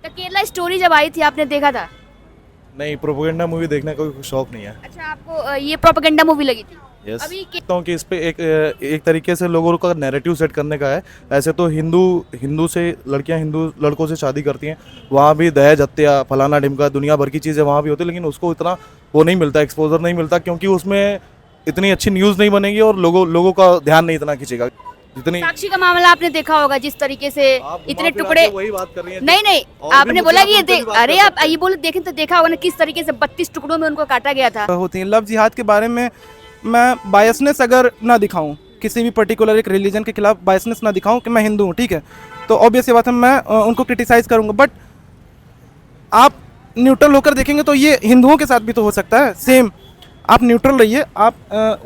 तो केरला स्टोरी जब आई थी आपने देखा था? नहीं, प्रोपेगेंडा मूवी देखने का कोई शौक नहीं है। अच्छा, आपको ये प्रोपेगेंडा मूवी लगी थी? यस, अभी लगता हूँ कि इस पे एक तरीके से लोगों का नैरेटिव सेट करने का है। ऐसे तो हिंदू से लड़कियां हिंदू लड़कों से शादी करती हैं, वहाँ भी दहेज हत्या फलाना ढिमका दुनिया भर की चीज़ें वहाँ भी होती है, लेकिन उसको इतना वो नहीं मिलता, एक्सपोजर नहीं मिलता, क्योंकि उसमें इतनी अच्छी न्यूज़ नहीं बनेगी और लोगों का ध्यान नहीं इतना खींचेगा जितनी। साक्षी का मामला आपने देखा होगा, जिस तरीके से आप इतने वहाँ पे टुकड़े। आके वही बात कर रही हैं। नहीं नहीं, और भी आपने मुद्दे बोला आप कि ये उन पे भी बात अरे कर आप सकते हैं। ये बोले देखें तो देखा होगा ना किस तरीके से 32 टुकड़ों में उनको काटा गया था। होती हैं। लव जिहाद के बारे में मैं बायसनेस अगर ना दिखाऊं, किसी भी पर्टिकुलर एक रिलीजन के खिलाफ बायसनेस ना दिखाऊं कि मैं हिंदू हूं, ठीक है, तो ऑब्वियस ये बात है मैं उनको क्रिटिसाइज करूंगा। बट आप न्यूट्रल होकर देखेंगे तो ये हिंदुओं के साथ भी तो हो सकता है सेम। आप न्यूट्रल रहिए। आप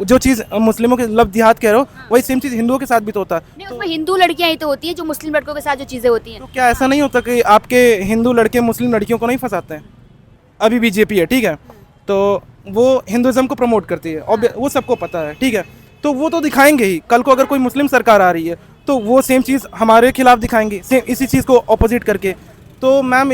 जो चीज़ मुस्लिमों के लव जिहाद कह रहे हो वही सेम चीज़ हिंदुओं के साथ भी तो होता है। नहीं, उसमें हिंदू लड़कियां ही तो होती हैं जो मुस्लिम लड़कों के साथ जो चीजें होती हैं। तो क्या ऐसा नहीं होता कि आपके हिंदू लड़के मुस्लिम लड़कियों को नहीं फंसाते हैं? अभी बीजेपी है, ठीक है, तो वो हिंदुज़म को प्रमोट करती है, और वो सबको पता है, ठीक है, तो वो तो दिखाएंगे ही। कल को अगर कोई मुस्लिम सरकार आ रही है तो वो सेम चीज़ हमारे खिलाफ दिखाएंगे, सेम इसी चीज़ को ऑपोजिट करके। तो मैम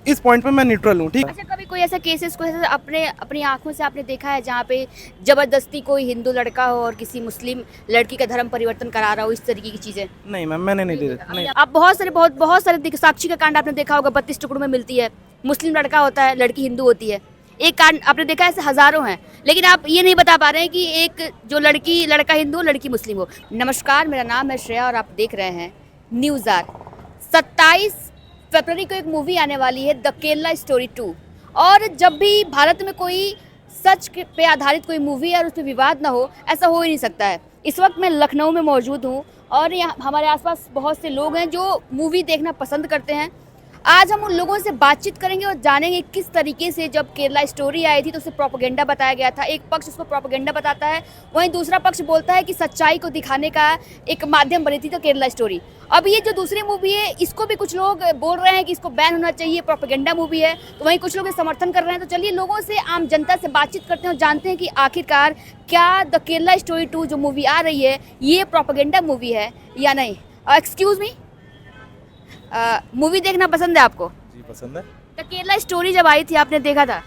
इस पॉइंट पे मैं न्यूट्रल हूँ, ठीक। अच्छा, कभी कोई ऐसा केसेस को ऐसा अपनी आंखों से आपने देखा है जहाँ पे जबरदस्ती कोई हिंदू लड़का हो और किसी मुस्लिम लड़की का धर्म परिवर्तन करा रहा हो, इस तरीके की चीजें? नहीं मैम, मैंने नहीं देखा, नहीं। आप बहुत सारे साक्षी का कांड आपने देखा होगा, 32 टुकड़ों में मिलती है, मुस्लिम लड़का होता है, लड़की हिंदू होती है। एक कांड आपने देखा है, ऐसे हजारों हैं, लेकिन आप ये नहीं बता पा रहे हैं कि एक जो लड़का हिंदू हो लड़की मुस्लिम हो। नमस्कार, मेरा नाम है श्रेया और आप देख रहे हैं न्यूज़ आर। 27 फरवरी को एक मूवी आने वाली है, द केरला स्टोरी 2। और जब भी भारत में कोई सच पे आधारित कोई मूवी है और उस पर विवाद ना हो, ऐसा हो ही नहीं सकता है। इस वक्त मैं लखनऊ में मौजूद हूँ और यहाँ हमारे आसपास बहुत से लोग हैं जो मूवी देखना पसंद करते हैं। आज हम उन लोगों से बातचीत करेंगे और जानेंगे किस तरीके से जब केरला स्टोरी आई थी तो उसे प्रोपेगेंडा बताया गया था। एक पक्ष उसको प्रोपेगेंडा बताता है, वहीं दूसरा पक्ष बोलता है कि सच्चाई को दिखाने का एक माध्यम बनी थी तो केरला स्टोरी। अब ये जो दूसरी मूवी है इसको भी कुछ लोग बोल रहे हैं कि इसको बैन होना चाहिए, प्रोपेगेंडा मूवी है, तो वहीं कुछ लोग समर्थन कर रहे हैं। तो चलिए लोगों से, आम जनता से बातचीत करते हैं और जानते हैं कि आखिरकार क्या द केरला स्टोरी 2 जो मूवी आ रही है ये प्रोपेगेंडा मूवी है या नहीं। एक्सक्यूज मी, मूवी देखना पसंद है आपको? जी पसंद है। तो केरला स्टोरी जब आई थी आपने देखा था?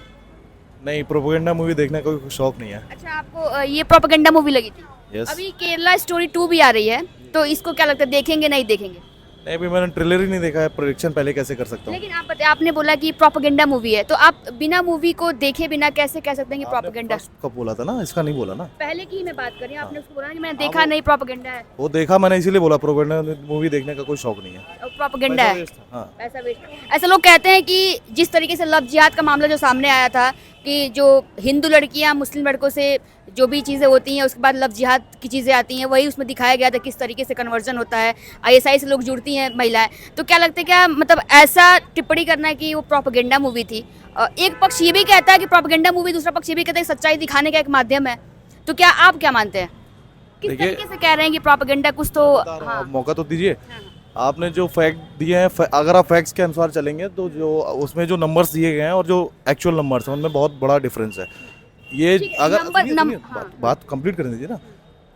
नहीं, प्रोपेगेंडा मूवी देखने का कोई शौक नहीं है। अच्छा, आपको ये प्रोपेगेंडा मूवी लगी थी? यस। अभी केरला स्टोरी 2 भी आ रही है, तो इसको क्या लगता है, देखेंगे नहीं देखेंगे? नहीं, अभी मैंने ट्रेलर ही नहीं देखा है, प्रोडिक्शन पहले कैसे कर सकता हूँ। लेकिन आप बताइए, आपने बोला कि प्रोपेगेंडा मूवी है, तो आप बिना मूवी को देखे बिना कैसे कह सकते हैं कि आपने प्रोपेगेंडा? first कब बोला था ना, इसका नहीं बोला ना। पहले की ही मैं बात कर रही हूँ, आपने उसको बोला ना कि मैंने देखा नहीं, प्रोपेगेंडा है। वो देखा मैंने इसीलिए बोला, प्रोपेगेंडा मूवी देखने का कोई शौक नहीं है। प्रोपेगेंडा है, पैसा waste है। हाँ। ऐसा वेस्ट। ऐसे लोग कहते हैं कि जिस तरीके से लव जिहाद का मामला जो सामने आया था कि जो हिंदू लड़कियां मुस्लिम लड़कों से जो भी चीज़ें होती हैं उसके बाद लव जिहाद की चीज़ें आती हैं, वही उसमें दिखाया गया था किस तरीके से कन्वर्जन होता है, आईएसआई से लोग जुड़ती हैं महिलाएं। तो क्या लगता है, क्या मतलब ऐसा टिप्पणी करना है कि वो प्रोपेगेंडा मूवी थी? एक पक्ष ये भी कहता है कि प्रोपेगेंडा मूवी, दूसरा पक्ष ये भी कहता है कि सच्चाई दिखाने का एक माध्यम है। तो क्या आप क्या मानते हैं, किस देखिए, तरीके से कह रहे हैं कि प्रोपेगेंडा कुछ तो? बता रहा हूँ, हाँ, आप मौका तो दीजिए। आपने जो फैक्ट दिए हैं, अगर आप फैक्ट्स के अनुसार चलेंगे तो जो उसमें जो नंबर्स दिए गए हैं और जो एक्चुअल नंबर्स हैं उनमें बहुत बड़ा डिफरेंस है। ये ठीक है, अगर नंबर हाँ। बात कंप्लीट करने दीजिए ना।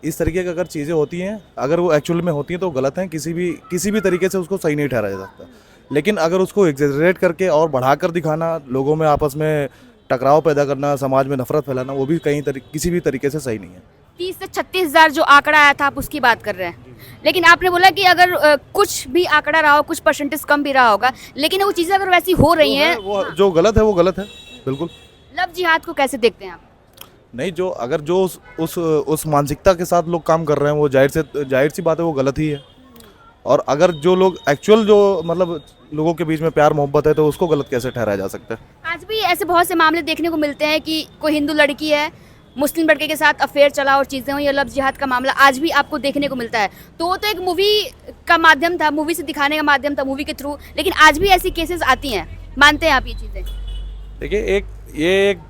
इस तरीके की अगर चीज़ें होती हैं, अगर वो एक्चुअल में होती हैं तो गलत हैं, किसी भी तरीके से उसको सही नहीं ठहराया जा सकता। लेकिन अगर उसको एग्जेजरेट करके और बढ़ाकर दिखाना, लोगों में आपस में टकराव पैदा करना, समाज में नफरत फैलाना, वो भी किसी भी तरीके से सही नहीं है। 30 से 36 हज़ार जो आंकड़ा आया था आप उसकी बात कर रहे हैं, लेकिन आपने बोला कि अगर कुछ भी आंकड़ा रहा हो, कुछ परसेंटेज कम भी रहा होगा, लेकिन वो चीज़ें अगर वैसी हो रही हैं, वो जो गलत है वो गलत है, बिल्कुल। लव जिहाद को कैसे देखते हैं आप? नहीं, जो अगर जो उस मानसिकता के साथ लोग काम कर रहे हैं वो जाहिर सी बात है वो गलत ही है। और अगर जो लोग एक्चुअल जो मतलब लोगों के बीच में प्यार मोहब्बत है तो उसको गलत कैसे ठहराया जा सकता है? आज भी ऐसे बहुत से मामले देखने को मिलते हैं कि कोई हिंदू लड़की है, मुस्लिम लड़के के साथ अफेयर चला और चीज़ें हुई, लव जिहाद का मामला आज भी आपको देखने को मिलता है। तो वो तो एक मूवी का माध्यम था, मूवी से दिखाने का माध्यम था, मूवी के थ्रू, लेकिन आज भी ऐसी केसेस आती हैं। मानते हैं आप ये चीज़ें? देखिए, एक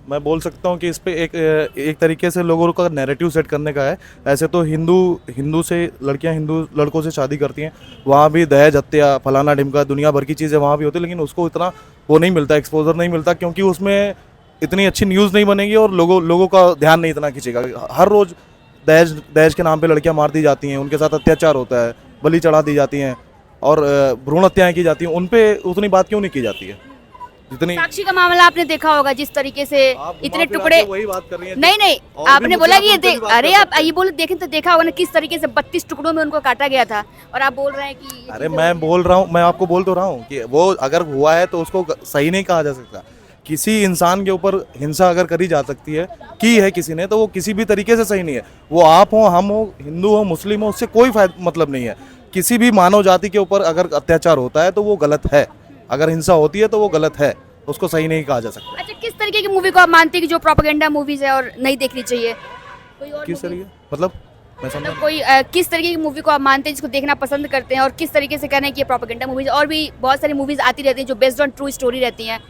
मैं बोल सकता हूँ कि इस पे एक तरीके से लोगों का नैरेटिव सेट करने का है। ऐसे तो हिंदू से लड़कियां हिंदू लड़कों से शादी करती हैं, वहाँ भी दहेज हत्या फलाना ढिमका दुनिया भर की चीज़ें वहाँ भी होती है, लेकिन उसको इतना वो नहीं मिलता, एक्सपोजर नहीं मिलता, क्योंकि उसमें इतनी अच्छी न्यूज़ नहीं बनेगी और लोगों का ध्यान नहीं इतना खींचेगा। हर रोज़ दहेज के नाम पे लड़कियां मार दी जाती हैं, उनके साथ अत्याचार होता है, बलि चढ़ा दी जाती हैं, और भ्रूण हत्याएं की जाती हैं, उन पे उतनी बात क्यों नहीं की जाती है जितनी साक्षी का मामला आपने देखा होगा, जिस तरीके से आप इतने घुमा फिरा टुकड़े। के वही बात कर रही हैं। नहीं नहीं, और भी आपने मुद्दे बोला आप कि ये उन पे भी बात अरे कर आप सकते हैं। ये बोले देखें तो देखा होगा ना किस तरीके से 32 टुकड़ों में उनको काटा गया था, और आप बोल रहे हैं कि ये अरे चीज़ें मैं होती हैं। बोल रहा हूँ, मैं आपको बोल तो रहा हूँ कि वो अगर हुआ है तो उसको सही नहीं कहा जा सकता। किसी इंसान के ऊपर हिंसा अगर करी जा सकती है, की है किसी ने, तो वो किसी भी तरीके से सही नहीं है। वो आप हो, हम हो, हिंदू हो, मुस्लिम हो, उससे कोई मतलब नहीं है। किसी भी मानव जाति के ऊपर अगर अत्याचार होता है तो वो गलत है, अगर हिंसा होती है तो वो गलत है, उसको सही नहीं कहा जा सकता। अच्छा, किस तरीके की मूवी को आप मानते हैं कि जो प्रोपेगेंडा मूवीज है और नहीं देखनी चाहिए? कोई और किस movie? तरीके मतलब मैं समझा मतलब कोई किस तरीके की मूवी को आप मानते हैं जिसको देखना पसंद करते हैं, और किस तरीके से कहना है कि ये प्रोपेगेंडा मूवीज? और भी बहुत सारी मूवीज आती रहती हैं जो बेस्ड ऑन ट्रू स्टोरी रहती हैं।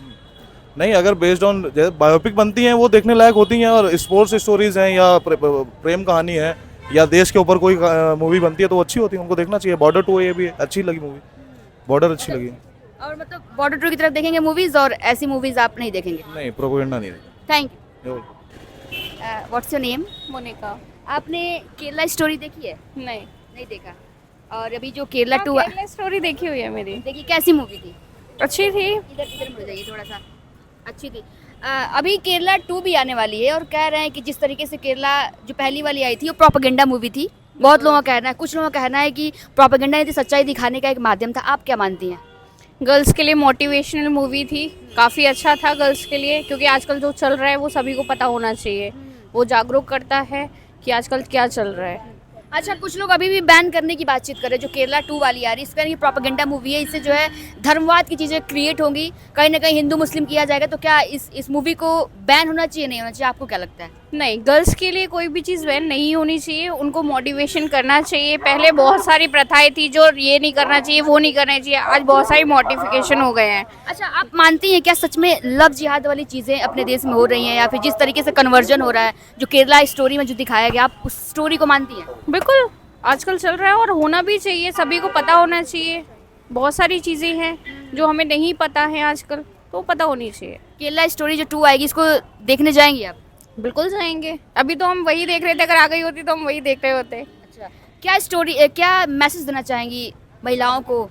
नहीं, अगर बेस्ड ऑन बायोपिक बनती हैं वो देखने लायक होती हैं, और स्पोर्ट्स स्टोरीज हैं या प्रेम कहानी है या देश के ऊपर कोई मूवी बनती है तो वो अच्छी होती है, उनको देखना चाहिए। बॉर्डर 2 ये भी अच्छी लगी मूवी, बॉर्डर अच्छी लगी। और मतलब बॉर्डर टू की तरफ देखेंगे मूवीज, और ऐसी मूवीज आप नहीं देखेंगे? नहीं, प्रोपेगेंडा नहीं देखा। थैंक ये you. What's your name? Monika. आपने केरला स्टोरी देखी है? नहीं, नहीं देखा। और अभी जो केरला टू केरला स्टोरी देखी हुई है मेरी। देखिए कैसी मूवी थी? अच्छी थी। इधर इधर मुड़ जाइए थोड़ा सा। अच्छी थी। अभी केरला 2 भी आने वाली है, और कह रहे हैं कि जिस तरीके से केरला जो पहली वाली आई थी वो प्रोपेगेंडा मूवी थी। बहुत लोगों का कहना है, कुछ लोगों का कहना है कि प्रोपेगेंडा नहीं थी, सच्चाई दिखाने का एक माध्यम था। आप क्या मानती हैं? गर्ल्स के लिए मोटिवेशनल मूवी थी, काफ़ी अच्छा था गर्ल्स के लिए, क्योंकि आजकल जो चल रहा है वो सभी को पता होना चाहिए। वो जागरूक करता है कि आजकल क्या चल रहा है। अच्छा, कुछ लोग अभी भी बैन करने की बातचीत कर रहे हैं जो केरला 2 वाली आ रही है। इसका ये प्रोपेगेंडा मूवी है, इससे जो है धर्मवाद की चीज़ें क्रिएट होंगी, कहीं ना कहीं हिंदू मुस्लिम किया जाएगा। तो क्या इस मूवी को बैन होना चाहिए, नहीं होना चाहिए? आपको क्या लगता है? नहीं, गर्ल्स के लिए कोई भी चीज़ बैन नहीं होनी चाहिए, उनको मोटिवेशन करना चाहिए। पहले बहुत सारी प्रथाएं थी जो ये नहीं करना चाहिए, वो नहीं करना चाहिए, आज बहुत सारी मोटिफिकेशन हो गए हैं। अच्छा, आप मानती हैं क्या सच में लव जिहाद वाली चीज़ें अपने देश में हो रही हैं, या फिर जिस तरीके से कन्वर्जन हो रहा है जो केरला स्टोरी में जो दिखाया गया, आप उस स्टोरी को मानती हैं? बिल्कुल, आजकल चल रहा है और होना भी चाहिए, सभी को पता होना चाहिए। बहुत सारी चीज़ें हैं जो हमें नहीं पता है आजकल, तो पता होनी चाहिए। केरला स्टोरी जो 2 आएगी, इसको देखने जाएंगी आप? बिल्कुल जाएंगे। अभी तो हम वही देख रहे थे, अगर आ गई होती तो हम वही देख रहे होते। अच्छा, क्या स्टोरी, क्या मैसेज देना चाहेंगी महिलाओं को,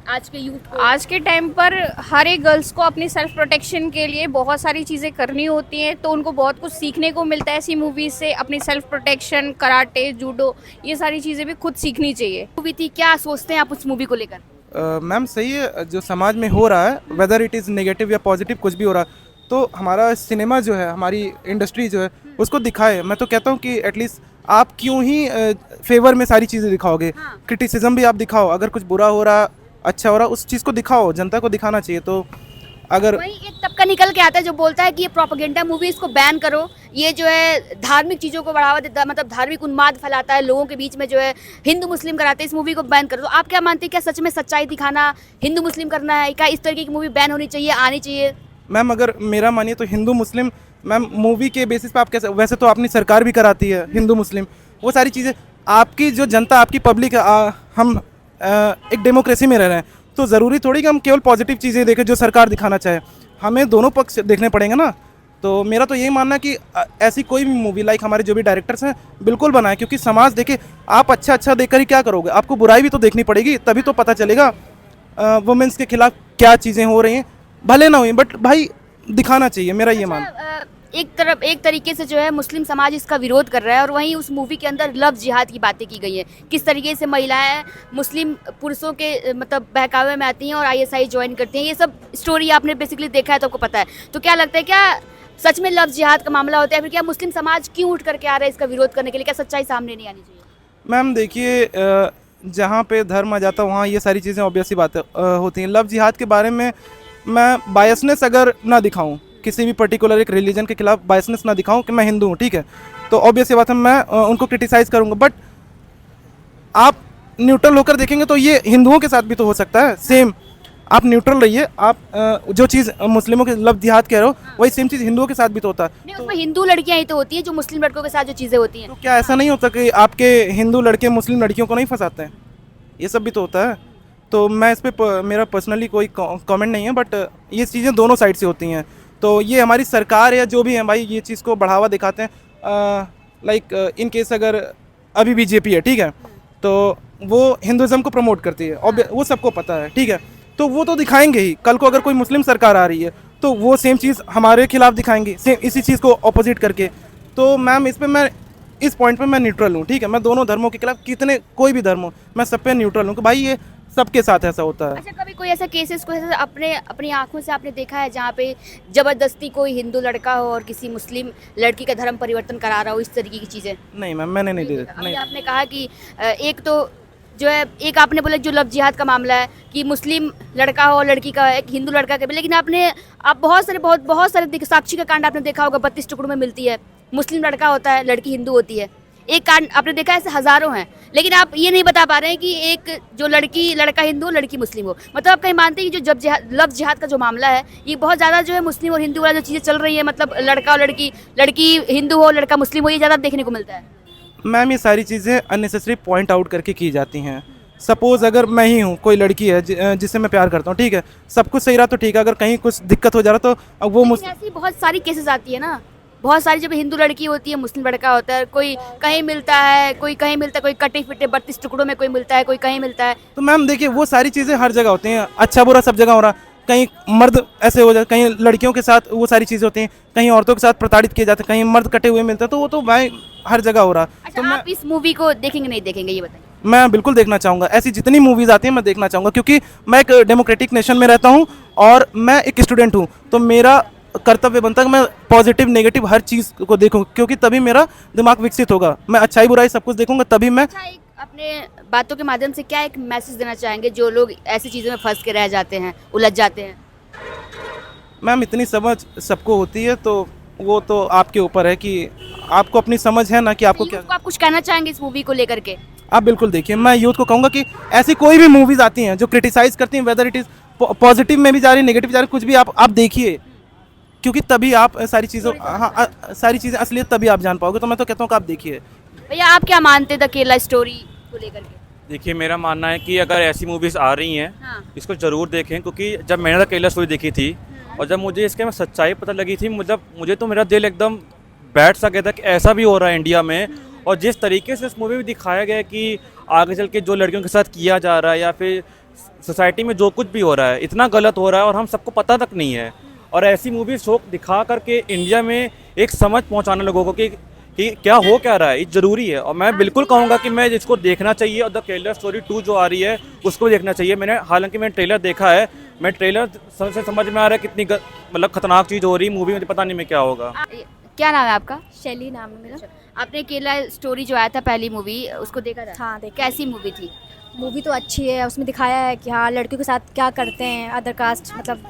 आज के यूथ को? आज के टाइम पर हर एक गर्ल्स को अपनी सेल्फ प्रोटेक्शन के लिए बहुत सारी चीज़ें करनी होती हैं, तो उनको बहुत कुछ सीखने को मिलता है ऐसी मूवीज से। अपनी सेल्फ प्रोटेक्शन, कराटे, जूडो, ये सारी चीज़ें भी खुद सीखनी चाहिए। मूवी थी, क्या सोचते हैं आप उस मूवी को लेकर? मैम सही है, जो समाज में हो रहा है, वेदर इट इज़ नेगेटिव या पॉजिटिव, कुछ भी हो रहा है, तो हमारा सिनेमा जो है, हमारी इंडस्ट्री जो है, उसको दिखाए। मैं तो कहता हूँ कि एटलीस्ट आप क्यों ही फेवर में सारी चीज़ें दिखाओगे, क्रिटिसिज्म भी आप दिखाओ। अगर कुछ बुरा हो रहा, अच्छा हो रहा, उस चीज़ को दिखाओ, जनता को दिखाना चाहिए। तो अगर वही एक तबका निकल के आता है जो बोलता है कि ये प्रोपेगेंडा मूवी, इसको बैन करो, ये जो है धार्मिक चीज़ों को बढ़ावा देता है, मतलब धार्मिक उन्माद फैलाता है लोगों के बीच में, जो है हिंदू मुस्लिम कराते हैं, इस मूवी को बैन करो। तो आप क्या मानते हैं, क्या सच में सच्चाई दिखाना हिंदू मुस्लिम करना है? क्या इस तरीके की मूवी बैन होनी चाहिए, आनी चाहिए? मैम अगर मेरा मानिए तो हिंदू मुस्लिम, मैम मूवी के बेसिस पे आप कैसे, वैसे तो अपनी सरकार भी कराती है हिंदू मुस्लिम, वो सारी चीज़ें। आपकी जो जनता, आपकी पब्लिक है, हम एक डेमोक्रेसी में रह रहे हैं, तो ज़रूरी थोड़ी कि हम केवल पॉजिटिव चीज़ें देखें जो सरकार दिखाना चाहे। हमें दोनों पक्ष देखने पड़ेंगे ना। तो मेरा तो यही मानना है कि ऐसी कोई भी मूवी, लाइक हमारे जो भी डायरेक्टर्स हैं, बिल्कुल बनाएं, क्योंकि समाज देखे। आप अच्छा अच्छा देखकर ही क्या करोगे, आपको बुराई भी तो देखनी पड़ेगी, तभी तो पता चलेगा वुमेन्स के खिलाफ क्या चीज़ें हो रही हैं। भले ना हुई, बट भाई दिखाना चाहिए, मेरा ये मान। एक तरीके से जो है मुस्लिम समाज इसका विरोध कर रहा है, और वहीं उस मूवी के अंदर लव जिहाद की बातें की गई हैं। किस तरीके से महिलाएं मुस्लिम पुरुषों के मतलब बहकावे में आती हैं और ISI ज्वाइन करती हैं, ये सब स्टोरी आपने बेसिकली देखा है तो आपको पता है। तो क्या लगता है, क्या सच में लव जिहाद का मामला होता है, फिर क्या मुस्लिम समाज क्यों उठ करके आ रहा है इसका विरोध करने के लिए? क्या सच्चाई सामने नहीं आनी चाहिए? मैम देखिए, जहाँ पे धर्म आ जाता है वहाँ ये सारी चीज़ें ऑब्वियस ही बातें होती हैं। लव जिहाद के बारे में मैं बायसनेस अगर ना दिखाऊं, किसी भी पर्टिकुलर एक रिलीजन के खिलाफ बायसनेस ना दिखाऊं कि मैं हिंदू हूँ, ठीक है, तो ऑब्वियस ये बात है, मैं उनको क्रिटिसाइज़ करूँगा। बट आप न्यूट्रल होकर देखेंगे तो ये हिंदुओं के साथ भी तो हो सकता है सेम। आप न्यूट्रल रहिए। आप जो चीज़ मुस्लिमों के लव जिहाद कह रहे हो, वही सेम चीज़ हिंदुओं के साथ भी तो होता है। नहीं, उसमें हिंदू लड़कियां ही तो होती हैं जो मुस्लिम लड़कों के साथ जो चीज़ें होती हैं। तो क्या ऐसा नहीं होता कि आपके हिंदू लड़के मुस्लिम लड़कियों को नहीं फंसाते हैं? ये सब भी तो होता है। तो मैं इस पर मेरा पर्सनली कोई कमेंट नहीं है, बट ये चीज़ें दोनों साइड से होती हैं। तो ये हमारी सरकार या जो भी है भाई, ये चीज़ को बढ़ावा दिखाते हैं। लाइक इन केस अगर अभी BJP है, ठीक है, तो वो हिंदुज़म को प्रमोट करती है, और वो सबको पता है, ठीक है। तो वो तो दिखाएंगे ही, कल को अगर कोई मुस्लिम सरकार आ रही है तो वो सेम चीज़ हमारे खिलाफ दिखाएंगे, सेम इसी चीज़ को ऑपोजिट करके। तो मैम इस पॉइंट पे मैं न्यूट्रल हूँ, ठीक है। मैं दोनों धर्मों के खिलाफ, कितने कोई भी धर्म हो, मैं सब पे न्यूट्रल हूँ कि भाई ये सबके साथ ऐसा होता है। अच्छा, कभी कोई ऐसा केसेस को ऐसा अपनी आंखों से आपने देखा है जहाँ पे जबरदस्ती कोई हिंदू लड़का हो और किसी मुस्लिम लड़की का धर्म परिवर्तन करा रहा हो, इस तरीके की चीज़ें? नहीं मैम, मैंने नहीं देखा। अभी नहीं, आपने कहा कि एक तो जो है, एक आपने बोला जो लव जिहाद का मामला है कि मुस्लिम लड़का हो लड़की का, एक हिंदू लड़का का भी, लेकिन आप बहुत सारे साक्षी का कांड आपने देखा होगा, 32 टुकड़ों में मिलती है। मुस्लिम लड़का होता है, लड़की हिंदू होती है। एक कांड आपने देखा है, ऐसे हज़ारों हैं, लेकिन आप ये नहीं बता पा रहे हैं कि एक जो लड़का हिंदू हो, लड़की मुस्लिम हो। मतलब आप कहीं मानते हैं कि जो लव जिहाद का जो मामला है, ये बहुत ज़्यादा जो है मुस्लिम और हिंदू वाला जो चीज़ें चल रही है, मतलब लड़का और लड़की हिंदू हो, लड़का मुस्लिम हो, ये ज़्यादा देखने को मिलता है। मैम ये सारी चीज़ें अननेसेसरी पॉइंट आउट करके की जाती हैं। सपोज़ अगर मैं ही हूँ, कोई लड़की है जिससे मैं प्यार करता हूँ, ठीक है, सब कुछ सही रहा तो ठीक है, अगर कहीं कुछ दिक्कत हो जा रहा तो अब वो लेकिन ऐसी बहुत सारी केसेस आती है ना, बहुत सारी, जब हिंदू लड़की होती है, मुस्लिम लड़का होता है, कोई कहीं मिलता है, कोई कहीं मिलता है, कोई कटे फिटे 32 टुकड़ों में कोई मिलता है, कोई कहीं मिलता है। तो मैम देखिए, वो सारी चीज़ें हर जगह होती हैं, अच्छा बुरा सब जगह हो रहा। कहीं मर्द ऐसे हो जाते, कहीं लड़कियों के साथ वो सारी चीज़ें होती हैं, कहीं औरतों के साथ प्रताड़ित किए जाते हैं, कहीं मर्द कटे हुए मिलते हैं, तो वो तो भाई हर जगह हो रहा। अच्छा, आप इस मूवी को देखेंगे नहीं देखेंगे, ये बताइए? मैं बिल्कुल देखना चाहूँगा, ऐसी जितनी मूवीज़ आती हैं मैं देखना चाहूँगा, क्योंकि मैं एक डेमोक्रेटिक नेशन में रहता हूँ और मैं एक स्टूडेंट हूँ, तो मेरा कर्तव्य बनता है कि मैं पॉजिटिव नेगेटिव हर चीज़ को देखूँ, क्योंकि तभी मेरा दिमाग विकसित होगा। मैं अच्छाई बुराई सब कुछ देखूँगा, तभी मैं। अच्छा, एक अपने बातों के माध्यम से क्या एक मैसेज देना चाहेंगे जो लोग ऐसी चीज़ों में फंस के रह जाते हैं, उलझ जाते हैं? मैम इतनी समझ सबको होती है, तो वो तो आपके ऊपर है कि आपको अपनी समझ है ना, कि आपको क्या। आप कुछ कहना चाहेंगे इस मूवी को लेकर के? आप बिल्कुल देखिए, मैं यूथ को कहूँगा कि ऐसी कोई भी मूवीज़ आती हैं जो क्रिटिसाइज़ करती हैं, वेदर इट इज़ पॉजिटिव में भी जा रही, नेगेटिव जा रही, कुछ भी आप देखिए, क्योंकि तभी आप सारी चीज़ों, हाँ, सारी चीज़ें असलियत तभी आप जान पाओगे। तो मैं तो कहता हूँ कि आप देखिए। भैया, आप क्या मानते द केरला स्टोरी को लेकर के? देखिए, मेरा मानना है कि अगर ऐसी मूवीज़ आ रही हैं, हाँ। इसको ज़रूर देखें, क्योंकि जब मैंने द केरला स्टोरी देखी थी और जब मुझे इसके में सच्चाई पता लगी थी, मतलब मुझे तो मेरा दिल एकदम बैठ सा गया था कि ऐसा भी हो रहा है इंडिया में। और जिस तरीके से इस मूवी में दिखाया गया है कि आगे चल के जो लड़कियों के साथ किया जा रहा है या फिर सोसाइटी में जो कुछ भी हो रहा है, इतना गलत हो रहा है और हम सबको पता तक नहीं है। और ऐसी मूवी शो दिखा करके इंडिया में एक समझ पहुंचाने लोगों को कि क्या हो क्या रहा है, ये ज़रूरी है। और मैं बिल्कुल कहूँगा कि मैं इसको देखना चाहिए, और द केरला स्टोरी 2 जो आ रही है उसको देखना चाहिए। हालांकि मैंने ट्रेलर देखा है, मैं ट्रेलर से समझ में आ रहा है कितनी मतलब खतरनाक चीज़ हो रही है, मूवी में पता नहीं में क्या होगा। क्या नाम है आपका? शैली नाम है मेरा। आपने केरला स्टोरी जो आया था पहली मूवी, उसको देखा था? हाँ, देखा। कैसी मूवी थी? मूवी तो अच्छी है, उसमें दिखाया है कि हाँ लड़कियों के साथ क्या करते हैं अदर कास्ट, मतलब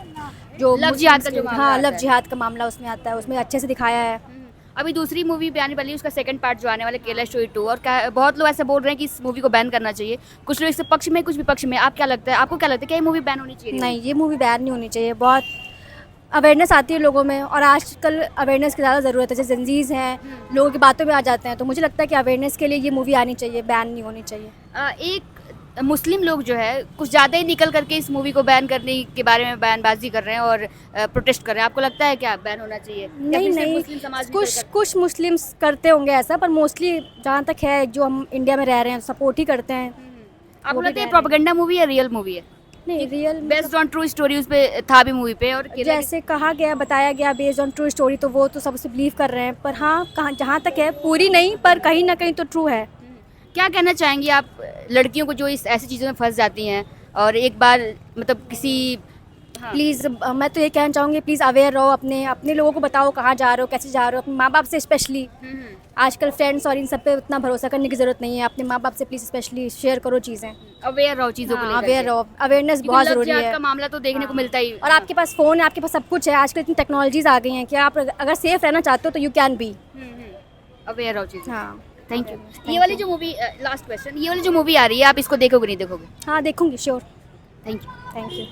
जो लव जिहाद का जो मामला हाँ आता लव है। जिहाद का मामला उसमें आता है, उसमें अच्छे से दिखाया है। अभी दूसरी मूवी भी आने वाली है, उसका सेकंड पार्ट जो आने वाला है, केरला स्टोरी 2, और बहुत लोग ऐसे बोल रहे हैं कि इस मूवी को बैन करना चाहिए। कुछ लोग इससे पक्ष में, कुछ विपक्ष में। आप क्या लगता है, आपको क्या लगता है, क्या ये मूवी बैन होनी चाहिए? नहीं, ये मूवी बैन नहीं होनी चाहिए। बहुत अवेयरनेस आती है लोगों में, और आजकल अवेयरनेस की ज़्यादा ज़रूरत है। जैसे जंजीज़ हैं, लोगों की बातों में आ जाते हैं, तो मुझे लगता है कि अवेयरनेस के लिए ये मूवी आनी चाहिए, बैन नहीं होनी चाहिए। एक मुस्लिम लोग जो है कुछ ज़्यादा ही निकल करके इस मूवी को बैन करने के बारे में बयानबाजी कर रहे हैं और प्रोटेस्ट कर रहे हैं। आपको लगता है क्या बैन होना चाहिए? या नहीं फिर सिर्फ नहीं, मुस्लिम समाज भी कुछ मुस्लिम्स करते होंगे ऐसा, पर मोस्टली जहाँ तक है जो हम इंडिया में रह रहे हैं सपोर्ट ही करते हैं। आपको वो भी लगता है बैन प्रोपेगेंडा मूवी है, रियल मूवी है? नहीं, real based on true story उस पे था भी मूवी पे, और केरला जैसे कहा गया, बताया गया बेस्ड ऑन ट्रू स्टोरी, तो वो तो सब उसे बिलीव कर रहे हैं। पर हाँ, कहाँ जहाँ तक है, पूरी नहीं, पर कहीं ना कहीं तो ट्रू है। क्या कहना चाहेंगी आप लड़कियों को जो इस ऐसी चीज़ों में फंस जाती हैं और एक बार मतलब किसी प्लीज़ मैं तो ये कहना चाहूँगी, प्लीज़ अवेयर रहो, अपने लोगों को बताओ कहाँ जा रहे हो, कैसे जा रहे हो। अपने माँ बाप से स्पेशली, आजकल फ्रेंड्स और इन सब पे उतना भरोसा करने की ज़रूरत नहीं है। अपने माँ बाप से प्लीज़ स्पेशली शेयर करो चीज़ें, अवेयर रहो चीज़ों को लेकर अवेयर के। रहो। अवेयरनेस क्योंकि बहुत लव ज़रूरी जिहाद है। का मामला तो देखने को मिलता ही। और आपके पास फ़ोन है, आपके पास सब कुछ है। आजकल इतनी टेक्नोलॉजीज़ आ गई हैं कि आप अगर सेफ रहना चाहते हो तो यू कैन बी। अवेयर रहो चीज़ें। हाँ, थैंक यू। ये वाली जो मूवी, लास्ट क्वेश्चन, ये वाली जो मूवी आ रही है, आप इसको देखोगे नहीं देखोगे? हाँ देखूँगी, sure. Thank you. Thank you.